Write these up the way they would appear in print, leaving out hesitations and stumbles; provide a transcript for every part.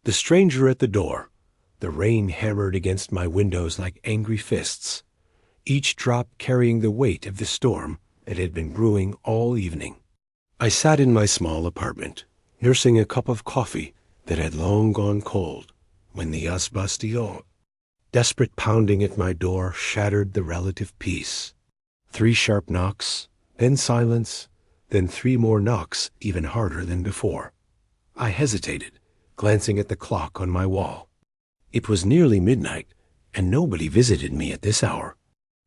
The stranger at the door. The rain hammered against my windows like angry fists, each drop carrying the weight of the storm that had been brewing all evening. I sat in my small apartment, nursing a cup of coffee that had long gone cold, when the Asbastillon, desperate pounding at my door, shattered the relative peace. 3 sharp knocks, then silence, then 3 more knocks even harder than before. I hesitated, glancing at the clock on my wall. It was nearly midnight, and nobody visited me at this hour.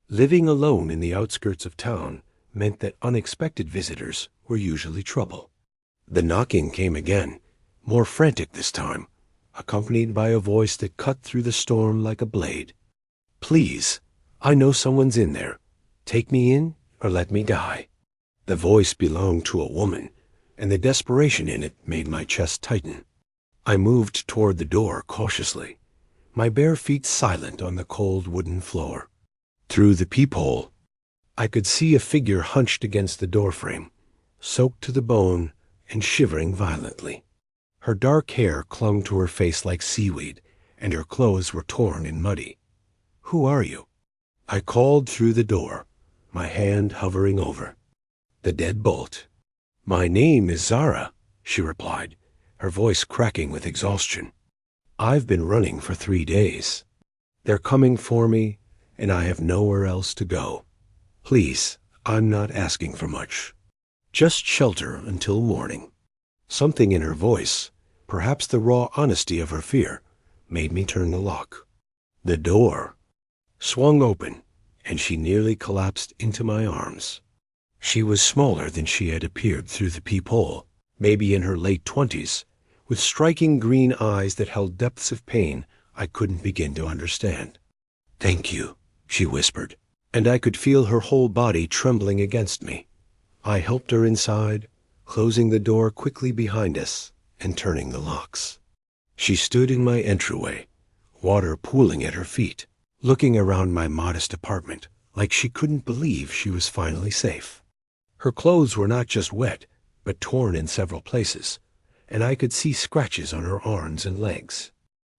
Living alone in the outskirts of town meant that unexpected visitors were usually trouble. The knocking came again, more frantic this time, accompanied by a voice that cut through the storm like a blade. "Please, I know someone's in there. Take me in or let me die." The voice belonged to a woman, and the desperation in it made my chest tighten. I moved toward the door cautiously, my bare feet silent on the cold wooden floor. Through the peephole, I could see a figure hunched against the doorframe, soaked to the bone and shivering violently. Her dark hair clung to her face like seaweed, and her clothes were torn and muddy. "Who are you?" I called through the door, my hand hovering over the deadbolt. "My name is Zara," she replied, her voice cracking with exhaustion. "I've been running for 3 days. They're coming for me, and I have nowhere else to go. Please, I'm not asking for much. Just shelter until morning." Something in her voice, perhaps the raw honesty of her fear, made me turn the lock. The door swung open, and she nearly collapsed into my arms. She was smaller than she had appeared through the peephole, maybe in her late 20s, with striking green eyes that held depths of pain I couldn't begin to understand. "Thank you," she whispered, and I could feel her whole body trembling against me. I helped her inside, closing the door quickly behind us and turning the locks. She stood in my entryway, water pooling at her feet, looking around my modest apartment like she couldn't believe she was finally safe. Her clothes were not just wet, but torn in several places, and I could see scratches on her arms and legs.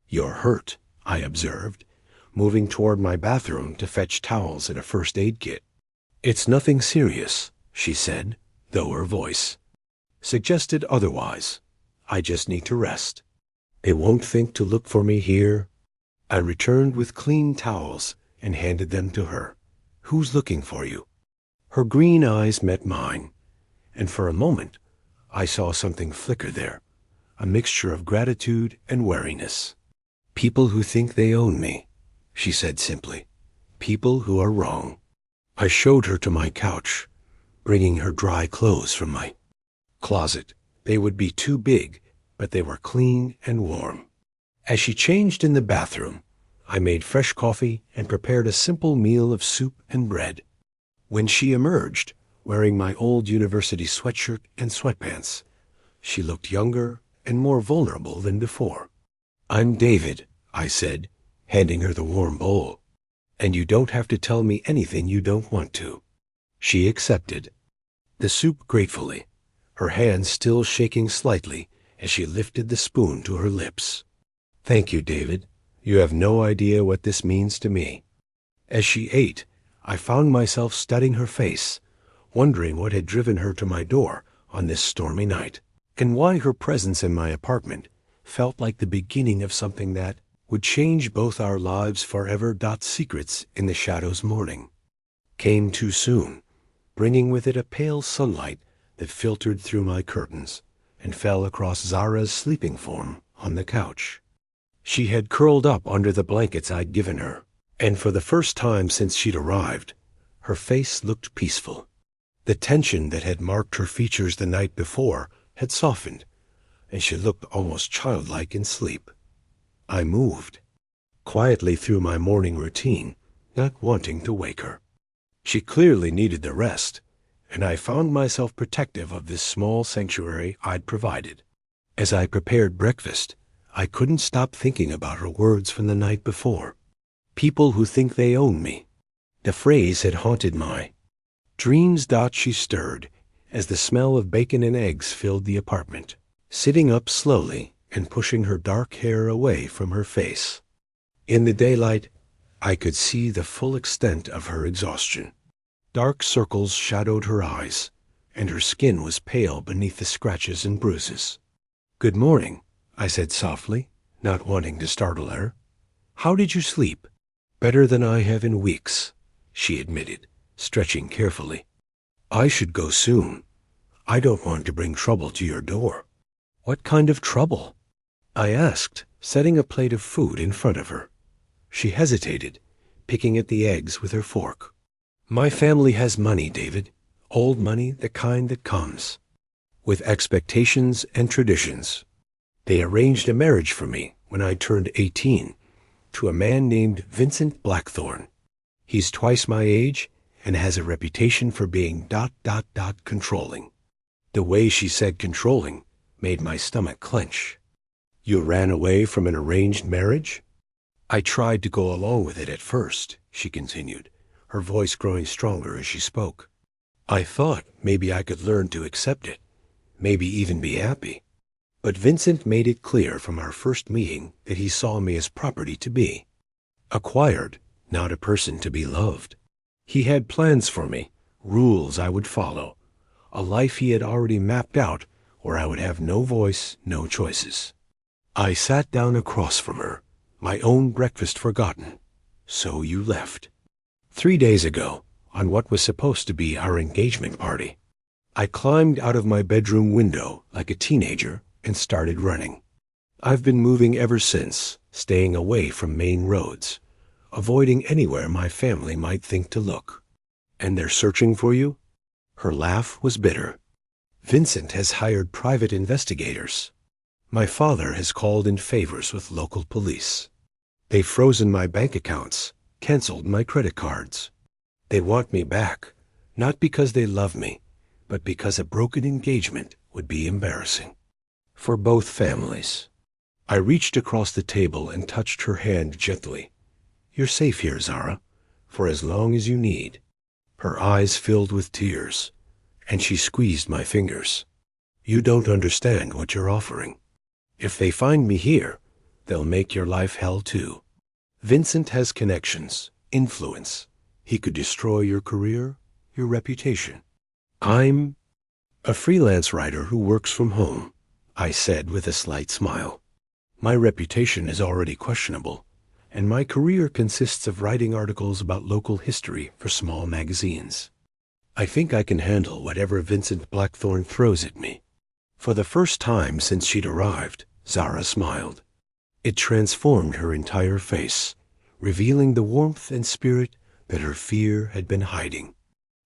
"You're hurt," I observed, moving toward my bathroom to fetch towels and a first aid kit. "It's nothing serious," she said, though her voice suggested otherwise. "I just need to rest. They won't think to look for me here." I returned with clean towels and handed them to her. "Who's looking for you?" Her green eyes met mine, and for a moment I saw something flicker there, a mixture of gratitude and wariness. "People who think they own me," she said simply. "People who are wrong." I showed her to my couch, bringing her dry clothes from my closet. They would be too big, but they were clean and warm. As she changed in the bathroom, I made fresh coffee and prepared a simple meal of soup and bread. When she emerged, wearing my old university sweatshirt and sweatpants, she looked younger and more vulnerable than before. "I'm David," I said, handing her the warm bowl. "And you don't have to tell me anything you don't want to." She accepted the soup gratefully, her hand still shaking slightly as she lifted the spoon to her lips. "Thank you, David. You have no idea what this means to me." As she ate, I found myself studying her face, wondering what had driven her to my door on this stormy night, and why her presence in my apartment felt like the beginning of something that would change both our lives forever. Secrets in the Shadows morning came too soon, bringing with it a pale sunlight that filtered through my curtains and fell across Zara's sleeping form on the couch. She had curled up under the blankets I'd given her, and for the first time since she'd arrived, her face looked peaceful. The tension that had marked her features the night before had softened, and she looked almost childlike in sleep. I moved quietly through my morning routine, not wanting to wake her. She clearly needed the rest, and I found myself protective of this small sanctuary I'd provided. As I prepared breakfast, I couldn't stop thinking about her words from the night before. "People who think they own me." The phrase had haunted my dreams. She stirred as the smell of bacon and eggs filled the apartment. Sitting up slowly and pushing her dark hair away from her face. In the daylight, I could see the full extent of her exhaustion. Dark circles shadowed her eyes, and her skin was pale beneath the scratches and bruises. "Good morning," I said softly, not wanting to startle her. "How did you sleep?" "Better than I have in weeks," she admitted, stretching carefully. "I should go soon. I don't want to bring trouble to your door." "What kind of trouble?" I asked, setting a plate of food in front of her. She hesitated, picking at the eggs with her fork. "My family has money, David. Old money, the kind that comes with expectations and traditions. They arranged a marriage for me when I turned 18 to a man named Vincent Blackthorne. He's twice my age and has a reputation for being ... controlling." The way she said controlling made my stomach clench. "You ran away from an arranged marriage?" "I tried to go along with it at first," she continued, her voice growing stronger as she spoke. "I thought maybe I could learn to accept it, maybe even be happy. But Vincent made it clear from our first meeting that he saw me as property to be acquired, not a person to be loved. He had plans for me, rules I would follow, a life he had already mapped out where I would have no voice, no choices." I sat down across from her, my own breakfast forgotten. "So you left." "3 days ago, on what was supposed to be our engagement party. I climbed out of my bedroom window like a teenager and started running. I've been moving ever since, staying away from main roads, avoiding anywhere my family might think to look." "And they're searching for you?" Her laugh was bitter. "Vincent has hired private investigators. My father has called in favors with local police. They've frozen my bank accounts, canceled my credit cards. They want me back, not because they love me, but because a broken engagement would be embarrassing for both families." I reached across the table and touched her hand gently. "You're safe here, Zara, for as long as you need." Her eyes filled with tears, and she squeezed my fingers. "You don't understand what you're offering. If they find me here, they'll make your life hell too. Vincent has connections, influence. He could destroy your career, your reputation." "I'm a freelance writer who works from home," I said with a slight smile. "My reputation is already questionable, and my career consists of writing articles about local history for small magazines. I think I can handle whatever Vincent Blackthorne throws at me." For the first time since she'd arrived, Zara smiled. It transformed her entire face, revealing the warmth and spirit that her fear had been hiding.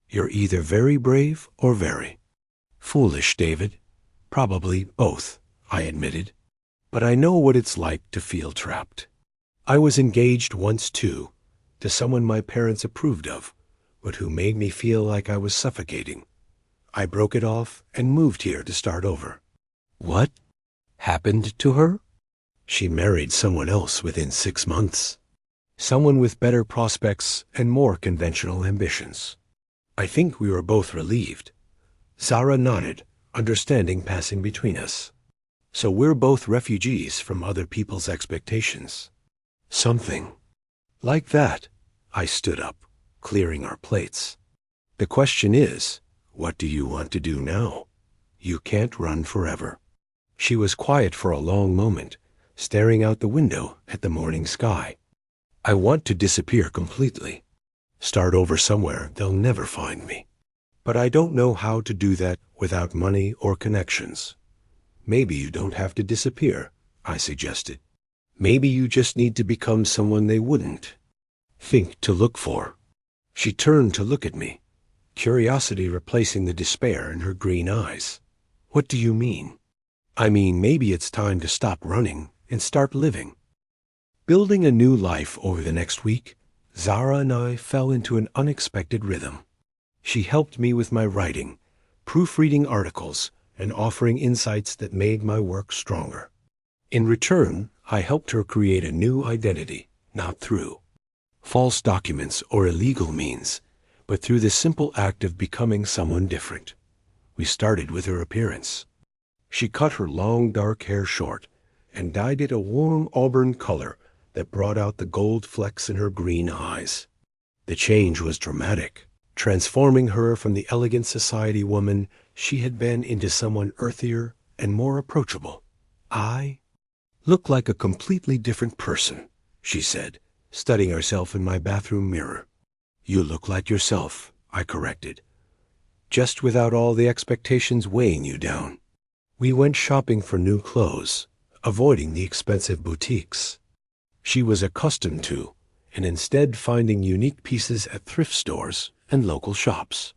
"You're either very brave or very foolish, David." "Probably both," I admitted. "But I know what it's like to feel trapped. I was engaged once too, to someone my parents approved of, but who made me feel like I was suffocating. I broke it off and moved here to start over." "What happened to her?" "She married someone else within 6 months. Someone with better prospects and more conventional ambitions. I think we were both relieved." Zara nodded, understanding passing between us. "So we're both refugees from other people's expectations." "Something like that." I stood up, clearing our plates. "The question is, what do you want to do now? You can't run forever." She was quiet for a long moment, staring out the window at the morning sky. "I want to disappear completely. Start over somewhere they'll never find me. But I don't know how to do that without money or connections." "Maybe you don't have to disappear," I suggested. "Maybe you just need to become someone they wouldn't think to look for." She turned to look at me, curiosity replacing the despair in her green eyes. "What do you mean?" "I mean, maybe it's time to stop running and start living." Building a new life over the next week, Zara and I fell into an unexpected rhythm. She helped me with my writing, proofreading articles, and offering insights that made my work stronger. In return, I helped her create a new identity, not through false documents or illegal means, but through the simple act of becoming someone different. We started with her appearance. She cut her long dark hair short, and dyed it a warm auburn color that brought out the gold flecks in her green eyes. The change was dramatic, transforming her from the elegant society woman she had been into someone earthier and more approachable. "I look like a completely different person," she said, studying herself in my bathroom mirror. "You look like yourself," I corrected, "just without all the expectations weighing you down." We went shopping for new clothes, avoiding the expensive boutiques she was accustomed to, and instead finding unique pieces at thrift stores and local shops.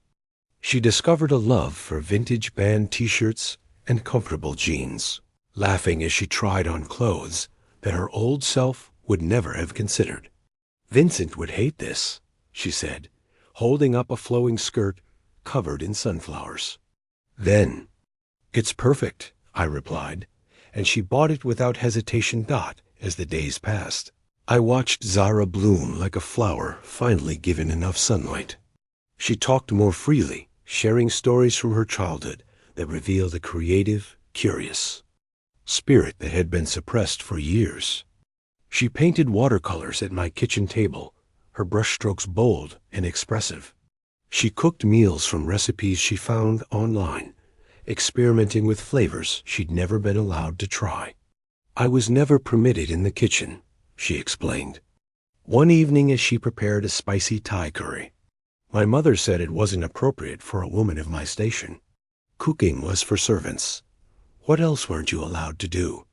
She discovered a love for vintage band t-shirts and comfortable jeans, laughing as she tried on clothes that her old self would never have considered. "Vincent would hate this," she said, holding up a flowing skirt covered in sunflowers. "Then, it's perfect," I replied, and she bought it without hesitation. As the days passed, I watched Zara bloom like a flower finally given enough sunlight. She talked more freely, sharing stories from her childhood that revealed a creative, curious spirit that had been suppressed for years. She painted watercolors at my kitchen table, her brushstrokes bold and expressive. She cooked meals from recipes she found online, experimenting with flavors she'd never been allowed to try. "I was never permitted in the kitchen," she explained. "One evening as she prepared a spicy Thai curry, my mother said it wasn't appropriate for a woman of my station. Cooking was for servants. What else weren't you allowed to do?"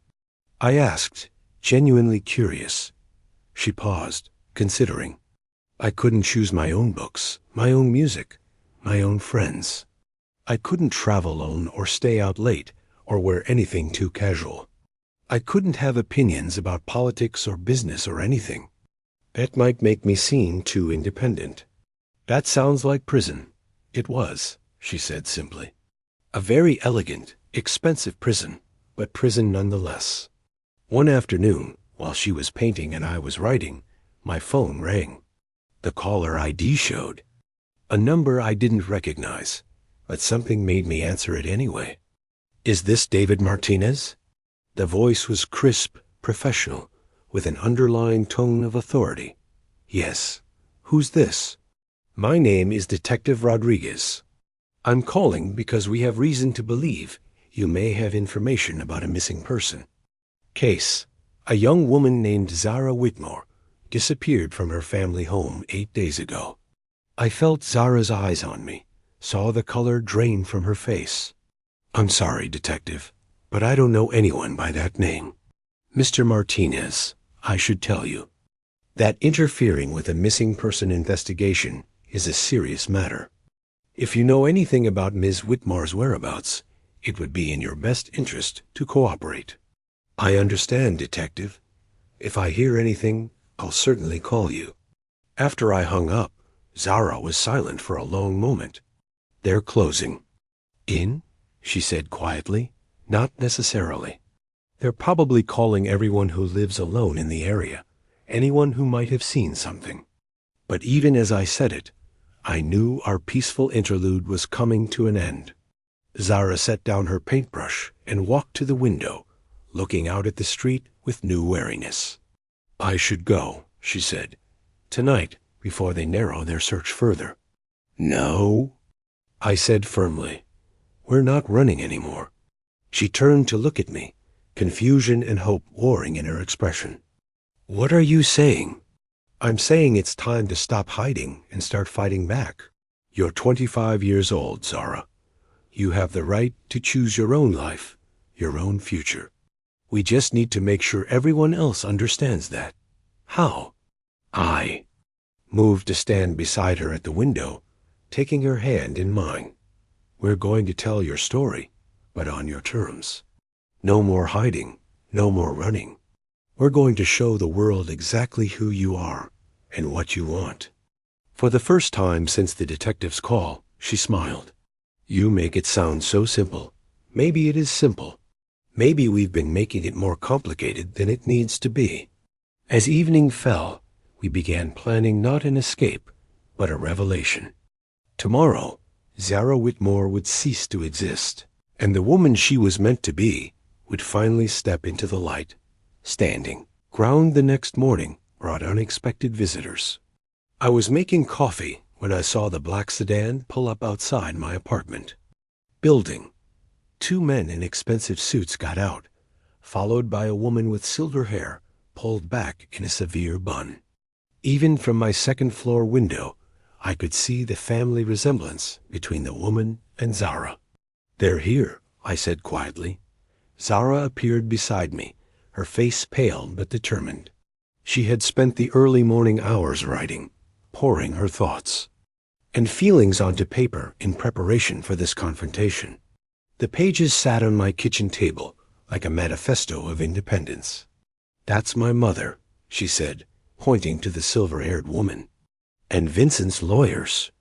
I asked, genuinely curious. She paused, considering. "I couldn't choose my own books, my own music, my own friends. I couldn't travel alone or stay out late or wear anything too casual. I couldn't have opinions about politics or business or anything. That might make me seem too independent." "That sounds like prison." "It was," she said simply. "A very elegant, expensive prison, but prison nonetheless." One afternoon, while she was painting and I was writing, my phone rang. The caller ID showed a number I didn't recognize, but something made me answer it anyway. "Is this David Martinez?" The voice was crisp, professional, with an underlying tone of authority. "Yes. Who's this?" "My name is Detective Rodriguez. I'm calling because we have reason to believe you may have information about a missing person case. A young woman named Zara Whitmore disappeared from her family home 8 days ago." I felt Zara's eyes on me, saw the color drain from her face. "I'm sorry, Detective, but I don't know anyone by that name. Mr. Martinez, I should tell you that interfering with a missing person investigation is a serious matter. If you know anything about Ms. Whitmore's whereabouts, it would be in your best interest to cooperate." "I understand, Detective. If I hear anything, I'll certainly call you." After I hung up, Zara was silent for a long moment. "They're closing." "In?" she said quietly. "Not necessarily. They're probably calling everyone who lives alone in the area, anyone who might have seen something." But even as I said it, I knew our peaceful interlude was coming to an end. Zara set down her paintbrush and walked to the window, looking out at the street with new wariness. "I should go," she said, "tonight before they narrow their search further." "No," I said firmly. "We're not running anymore." She turned to look at me, confusion and hope warring in her expression. "What are you saying?" "I'm saying it's time to stop hiding and start fighting back. You're 25 years old, Zara. You have the right to choose your own life, your own future. We just need to make sure everyone else understands that." "How?" I moved to stand beside her at the window, taking her hand in mine. "We're going to tell your story, but on your terms. No more hiding, no more running. We're going to show the world exactly who you are and what you want." For the first time since the detective's call, she smiled. "You make it sound so simple. Maybe it is simple. Maybe we've been making it more complicated than it needs to be." As evening fell, we began planning not an escape, but a revelation. Tomorrow, Zara Whitmore would cease to exist, and the woman she was meant to be would finally step into the light. Standing ground the next morning brought unexpected visitors. I was making coffee when I saw the black sedan pull up outside my apartment building. Two men in expensive suits got out, followed by a woman with silver hair pulled back in a severe bun. Even from my second-floor window, I could see the family resemblance between the woman and Zara. "They're here," I said quietly. Zara appeared beside me, her face pale but determined. She had spent the early morning hours writing, pouring her thoughts and feelings onto paper in preparation for this confrontation. The pages sat on my kitchen table like a manifesto of independence. "That's my mother," she said, pointing to the silver-haired woman. "And Vincent's lawyers."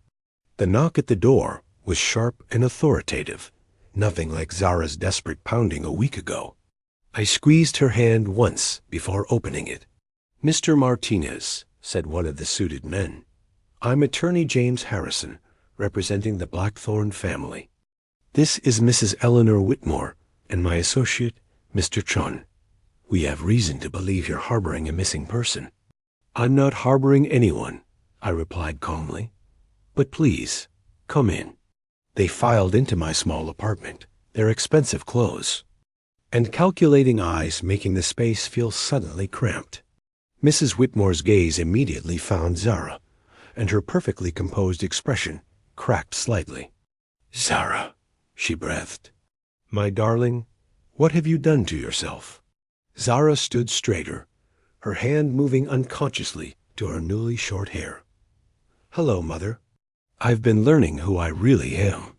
The knock at the door was sharp and authoritative, nothing like Zara's desperate pounding a week ago. I squeezed her hand once before opening it. "Mr. Martinez," said one of the suited men. "I'm attorney James Harrison, representing the Blackthorne family. This is Mrs. Eleanor Whitmore and my associate, Mr. Chun. We have reason to believe you're harboring a missing person." "I'm not harboring anyone," I replied calmly. "But please, come in." They filed into my small apartment, their expensive clothes, and calculating eyes making the space feel suddenly cramped. Mrs. Whitmore's gaze immediately found Zara, and her perfectly composed expression cracked slightly. "Zara," she breathed. "My darling, what have you done to yourself?" Zara stood straighter, her hand moving unconsciously to her newly short hair. "Hello, Mother. I've been learning who I really am."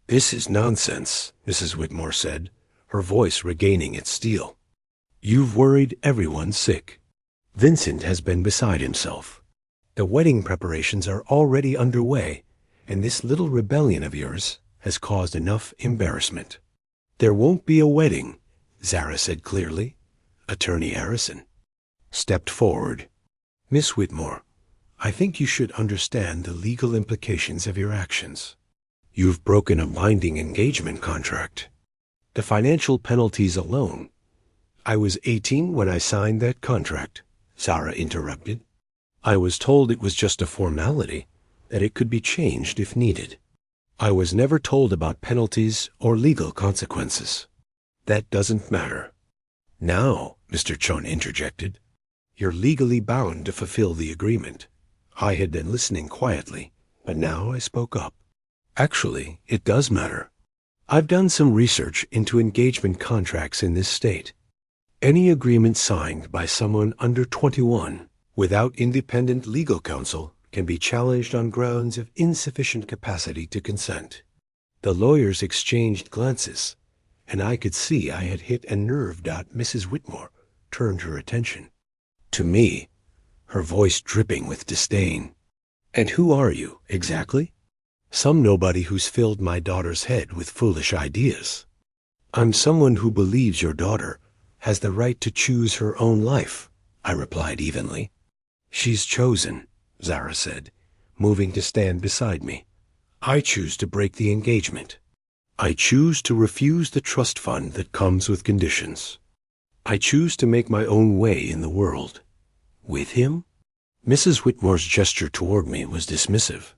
"This is nonsense," Mrs. Whitmore said, her voice regaining its steel. "You've worried everyone sick. Vincent has been beside himself. The wedding preparations are already underway, and this little rebellion of yours has caused enough embarrassment." "There won't be a wedding," Zara said clearly. Attorney Harrison stepped forward. "Miss Whitmore, I think you should understand the legal implications of your actions. You've broken a binding engagement contract. The financial penalties alone—" "I was 18 when I signed that contract," Zara interrupted. "I was told it was just a formality, that it could be changed if needed. I was never told about penalties or legal consequences." "That doesn't matter." "Now," Mr. Chun interjected, "you're legally bound to fulfill the agreement." I had been listening quietly, but now I spoke up. "Actually, it does matter. I've done some research into engagement contracts in this state. Any agreement signed by someone under 21 without independent legal counsel can be challenged on grounds of insufficient capacity to consent." The lawyers exchanged glances, and I could see I had hit a nerve. Mrs. Whitmore turned her attention to me, her voice dripping with disdain. "And who are you, exactly?" "Some nobody who's filled my daughter's head with foolish ideas." "I'm someone who believes your daughter has the right to choose her own life," I replied evenly. "She's chosen," Zara said, moving to stand beside me. "I choose to break the engagement. I choose to refuse the trust fund that comes with conditions. I choose to make my own way in the world." "With him?" Mrs. Whitmore's gesture toward me was dismissive.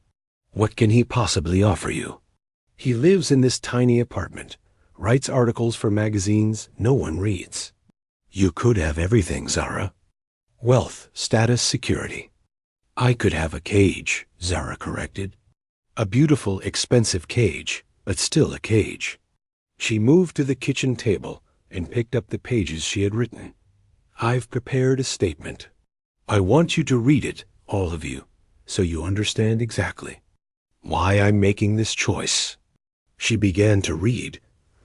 "What can he possibly offer you? He lives in this tiny apartment, writes articles for magazines no one reads." "You could have everything, Zara. Wealth, status, security." "I could have a cage," Zara corrected. "A beautiful, expensive cage, but still a cage." She moved to the kitchen table and picked up the pages she had written. "I've prepared a statement. I want you to read it, all of you, so you understand exactly why I'm making this choice." She began to read,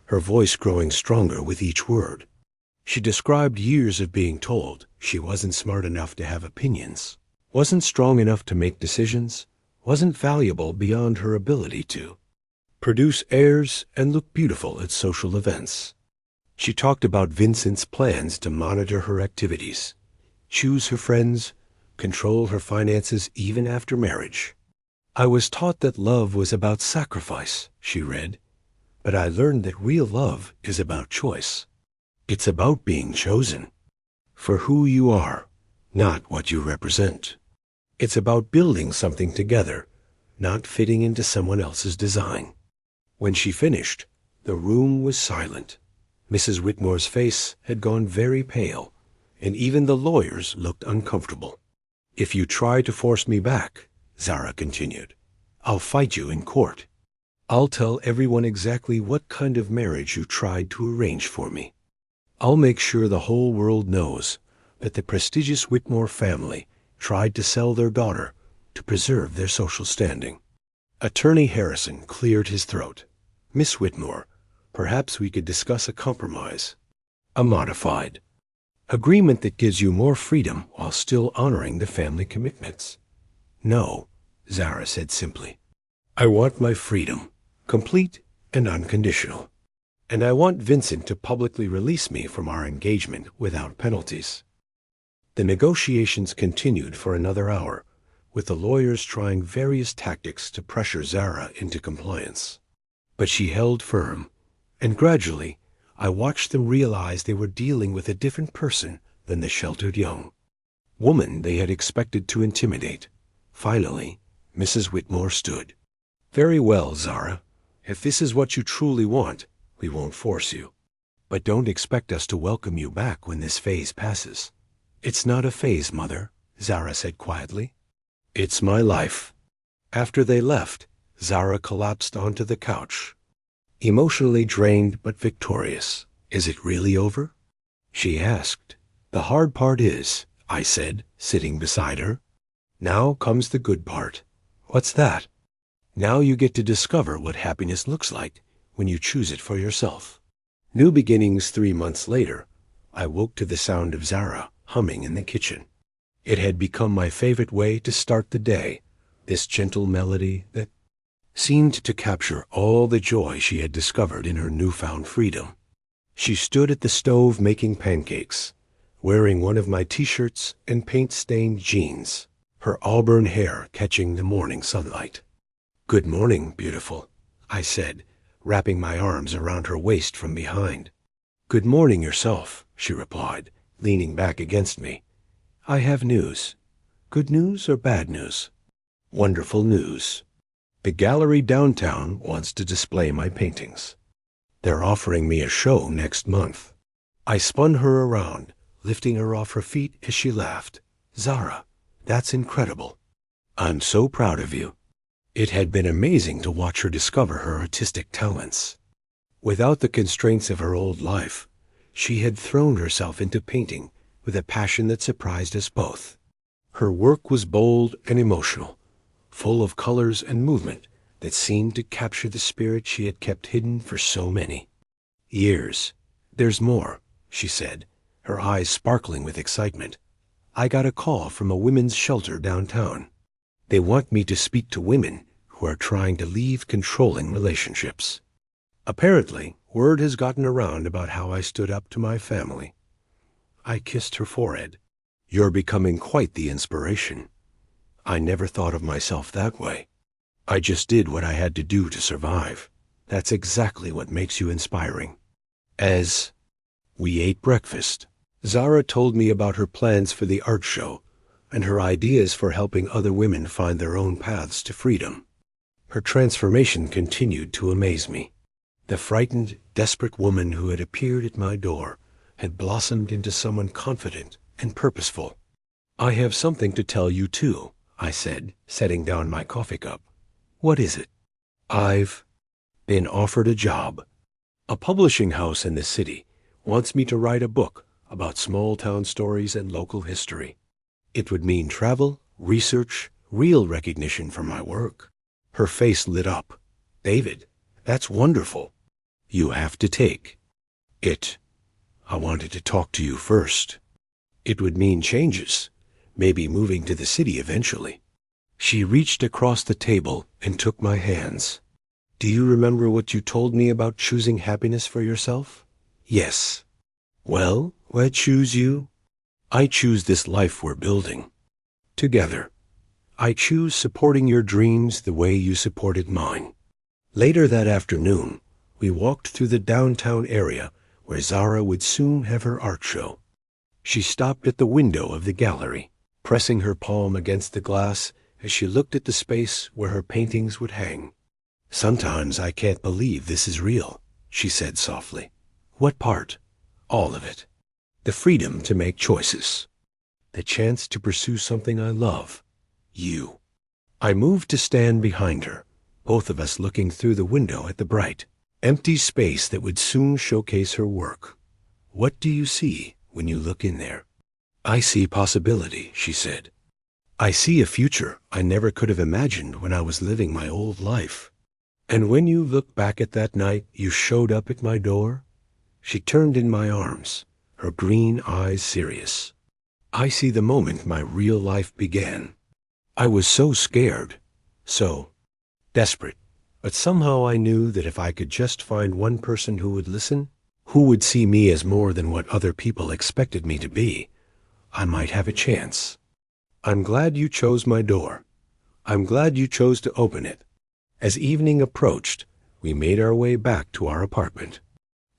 her voice growing stronger with each word. She described years of being told she wasn't smart enough to have opinions, wasn't strong enough to make decisions, wasn't valuable beyond her ability to produce heirs and look beautiful at social events. She talked about Vincent's plans to monitor her activities, choose her friends, control her finances even after marriage. "I was taught that love was about sacrifice," she read, "but I learned that real love is about choice. It's about being chosen for who you are, not what you represent. It's about building something together, not fitting into someone else's design. When she finished, the room was silent. Mrs. Whitmore's face had gone very pale, and even the lawyers looked uncomfortable. If you try to force me back, Zara continued, I'll fight you in court. I'll tell everyone exactly what kind of marriage you tried to arrange for me. I'll make sure the whole world knows that the prestigious Whitmore family tried to sell their daughter to preserve their social standing. Attorney Harrison cleared his throat. Miss Whitmore, perhaps we could discuss a compromise. A modified agreement that gives you more freedom while still honoring the family commitments. No, Zara said simply. I want my freedom, complete and unconditional. And I want Vincent to publicly release me from our engagement without penalties. The negotiations continued for another hour, with the lawyers trying various tactics to pressure Zara into compliance. But she held firm, and gradually I watched them realize they were dealing with a different person than the sheltered young woman they had expected to intimidate. Finally, Mrs. Whitmore stood. Very well, Zara. If this is what you truly want, we won't force you. But don't expect us to welcome you back when this phase passes. It's not a phase, Mother, Zara said quietly. It's my life. After they left, Zara collapsed onto the couch. Emotionally drained but victorious. Is it really over? She asked. The hard part is, I said, sitting beside her. Now comes the good part. What's that? Now you get to discover what happiness looks like when you choose it for yourself. New beginnings 3 months later, I woke to the sound of Zara humming in the kitchen. It had become my favorite way to start the day, this gentle melody that seemed to capture all the joy she had discovered in her newfound freedom. She stood at the stove making pancakes, wearing one of my t-shirts and paint-stained jeans, her auburn hair catching the morning sunlight. Good morning, beautiful, I said, wrapping my arms around her waist from behind. Good morning yourself, she replied, leaning back against me. I have news. Good news or bad news? Wonderful news. The gallery downtown wants to display my paintings. They're offering me a show next month. I spun her around, lifting her off her feet as she laughed. Zara, that's incredible. I'm so proud of you. It had been amazing to watch her discover her artistic talents. Without the constraints of her old life, she had thrown herself into painting with a passion that surprised us both. Her work was bold and emotional, full of colors and movement that seemed to capture the spirit she had kept hidden for so many years. There's more, she said, her eyes sparkling with excitement. I got a call from a women's shelter downtown. They want me to speak to women who are trying to leave controlling relationships. Apparently, word has gotten around about how I stood up to my family. I kissed her forehead. You're becoming quite the inspiration. I never thought of myself that way. I just did what I had to do to survive. That's exactly what makes you inspiring. As we ate breakfast, Zara told me about her plans for the art show and her ideas for helping other women find their own paths to freedom. Her transformation continued to amaze me. The frightened, desperate woman who had appeared at my door had blossomed into someone confident and purposeful. I have something to tell you too, I said, setting down my coffee cup. What is it? I've been offered a job. A publishing house in the city wants me to write a book about small-town stories and local history. It would mean travel, research, real recognition for my work. Her face lit up. David, that's wonderful. You have to take it. I wanted to talk to you first. It would mean changes, maybe moving to the city eventually. She reached across the table and took my hands. Do you remember what you told me about choosing happiness for yourself? Yes. Well, why choose you? I choose this life we're building. Together. I choose supporting your dreams the way you supported mine. Later that afternoon, we walked through the downtown area where Zara would soon have her art show. She stopped at the window of the gallery, pressing her palm against the glass as she looked at the space where her paintings would hang. "Sometimes I can't believe this is real," she said softly. "What part?" "All of it. The freedom to make choices. The chance to pursue something I love. You." I moved to stand behind her, both of us looking through the window at the bright, empty space that would soon showcase her work. "What do you see when you look in there?" "I see possibility," she said. "I see a future I never could have imagined when I was living my old life." "And when you look back at that night you showed up at my door?" She turned in my arms, her green eyes serious. "I see the moment my real life began. I was so scared, so desperate, but somehow I knew that if I could just find one person who would listen, who would see me as more than what other people expected me to be, I might have a chance. I'm glad you chose my door. I'm glad you chose to open it." As evening approached, we made our way back to our apartment.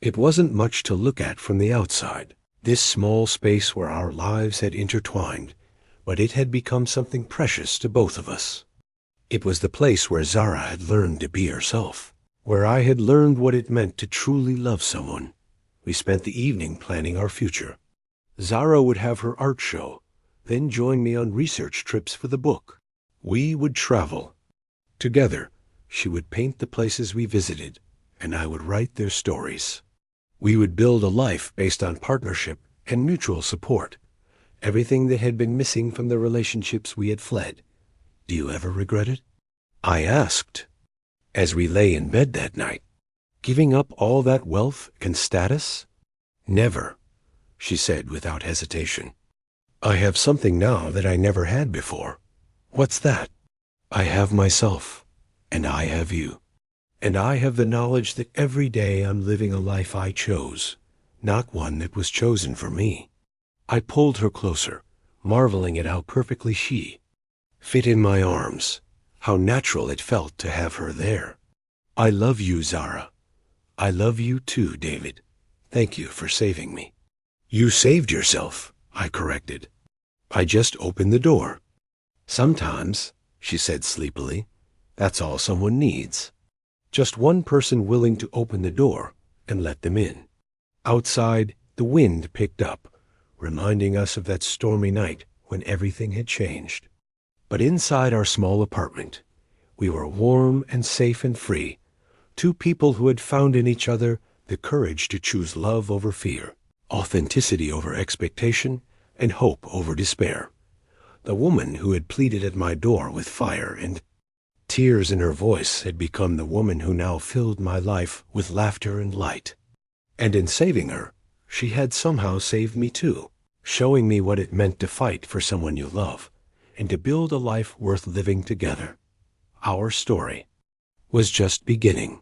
It wasn't much to look at from the outside, this small space where our lives had intertwined, but it had become something precious to both of us. It was the place where Zara had learned to be herself, where I had learned what it meant to truly love someone. We spent the evening planning our future. Zara would have her art show, then join me on research trips for the book. We would travel. Together, she would paint the places we visited, and I would write their stories. We would build a life based on partnership and mutual support, everything that had been missing from the relationships we had fled. "Do you ever regret it?" I asked, as we lay in bed that night. "Giving up all that wealth and status?" "Never," she said without hesitation. "I have something now that I never had before." "What's that?" "I have myself, and I have you. And I have the knowledge that every day I'm living a life I chose, not one that was chosen for me." I pulled her closer, marveling at how perfectly she fit in my arms, how natural it felt to have her there. "I love you, Zara. I love you too, David. Thank you for saving me." "You saved yourself," I corrected. "I just opened the door." "Sometimes," she said sleepily, "that's all someone needs. Just one person willing to open the door and let them in." Outside, the wind picked up, reminding us of that stormy night when everything had changed. But inside our small apartment, we were warm and safe and free, two people who had found in each other the courage to choose love over fear, authenticity over expectation, and hope over despair. The woman who had pleaded at my door with fire and tears in her voice had become the woman who now filled my life with laughter and light. And in saving her, she had somehow saved me too, showing me what it meant to fight for someone you love, and to build a life worth living together. Our story was just beginning.